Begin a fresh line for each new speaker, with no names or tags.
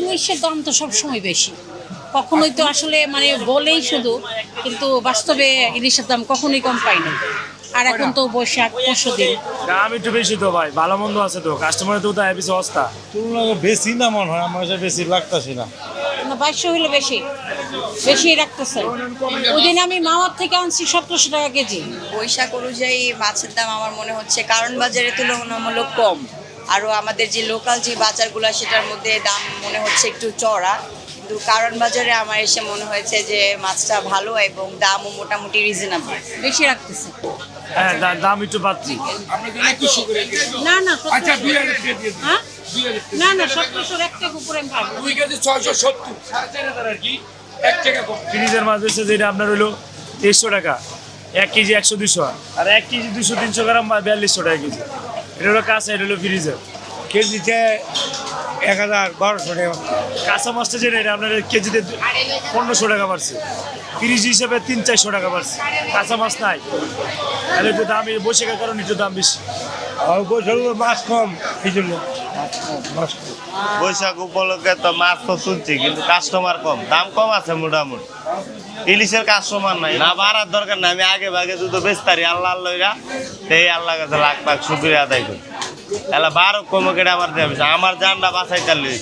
ইলিশের দাম তো সবসময় বেশি, কখনোই তো আসলে মানে বলেই শুধু, কিন্তু বাস্তবে ইলিশের দাম কখনোই কম পাই না। আর এখন তো বৈশাখ পরশু দিন।
দাম একটু বেশি তো ভাই, ভালো মন্দ আছে তো, কাস্টমারের তো তাই বেশি অবস্থা।
তুলনা বেশি না মনে হয়, আমার কাছে বেশি লাগতেছে না।
না, 2200 হলে বেশি বেশি রাখতেছে। ওই দিন আমি মামার থেকে আনছি 1700 টাকা কেজি।
বৈশাখ অনুযায়ী মাছের দাম আমার মনে হচ্ছে কারণ বাজারে তুলনামূলক কম। আরও আমাদের যে লোকাল যে বাজারগুলো সেটার মধ্যে দাম মনে হচ্ছে একটু চড়া, কিন্তু কারণ বাজারে আমার এসে মনে হয়েছে যে মাছটা ভালো এবং দামও মোটামুটি রিজনেবল।
বেশি রাখতেছে।
হ্যাঁ, দাম একটু বাড়তি।
না না 1700। হ্যাঁ না না 1700 এক টাকা উপরে আমি পাবো।
ফ্রিজের মাছ হচ্ছে যেটা আপনার হলো 150 টাকা 1 কেজি, 100-200, আর 1 কেজি 200-300 গ্রাম 4200 টাকা কেজি। এটা হলো কাঁচা, এটা হলো ফ্রিজের।
কেজিতে 1000-1200 টাকা।
কাঁচা মাছটা যেটা এটা আপনার কেজিতে 1500 টাকা বাড়ছে, ফ্রিজ হিসাবে 300-400 টাকা বাড়ছে। কাঁচা মাছ নাই, তাহলে একটু দাম বৈশাখের কারণে একটু দাম বেশি।
আর বৈশাখে মাছ কম, এই জন্য মাছ কম।
বৈশাখ উপলক্ষে তো মাছ তো শুনছি, কিন্তু কাস্টমার কম, দাম কম আছে মোটামুটি। ইলিশের কাস্টমার নাই, না বাড়ার দরকার নাই, আমি আগে ভাগে দুটো বেচতারি আল্লাহ আল্লাহরা, এই আল্লাহ কাছে লাখ লাখ শুক্রিয়া আদায় করি। এলা বারো কমে কেটে আমার দেওয়া, আমার জানটা বাছাই চালিয়ে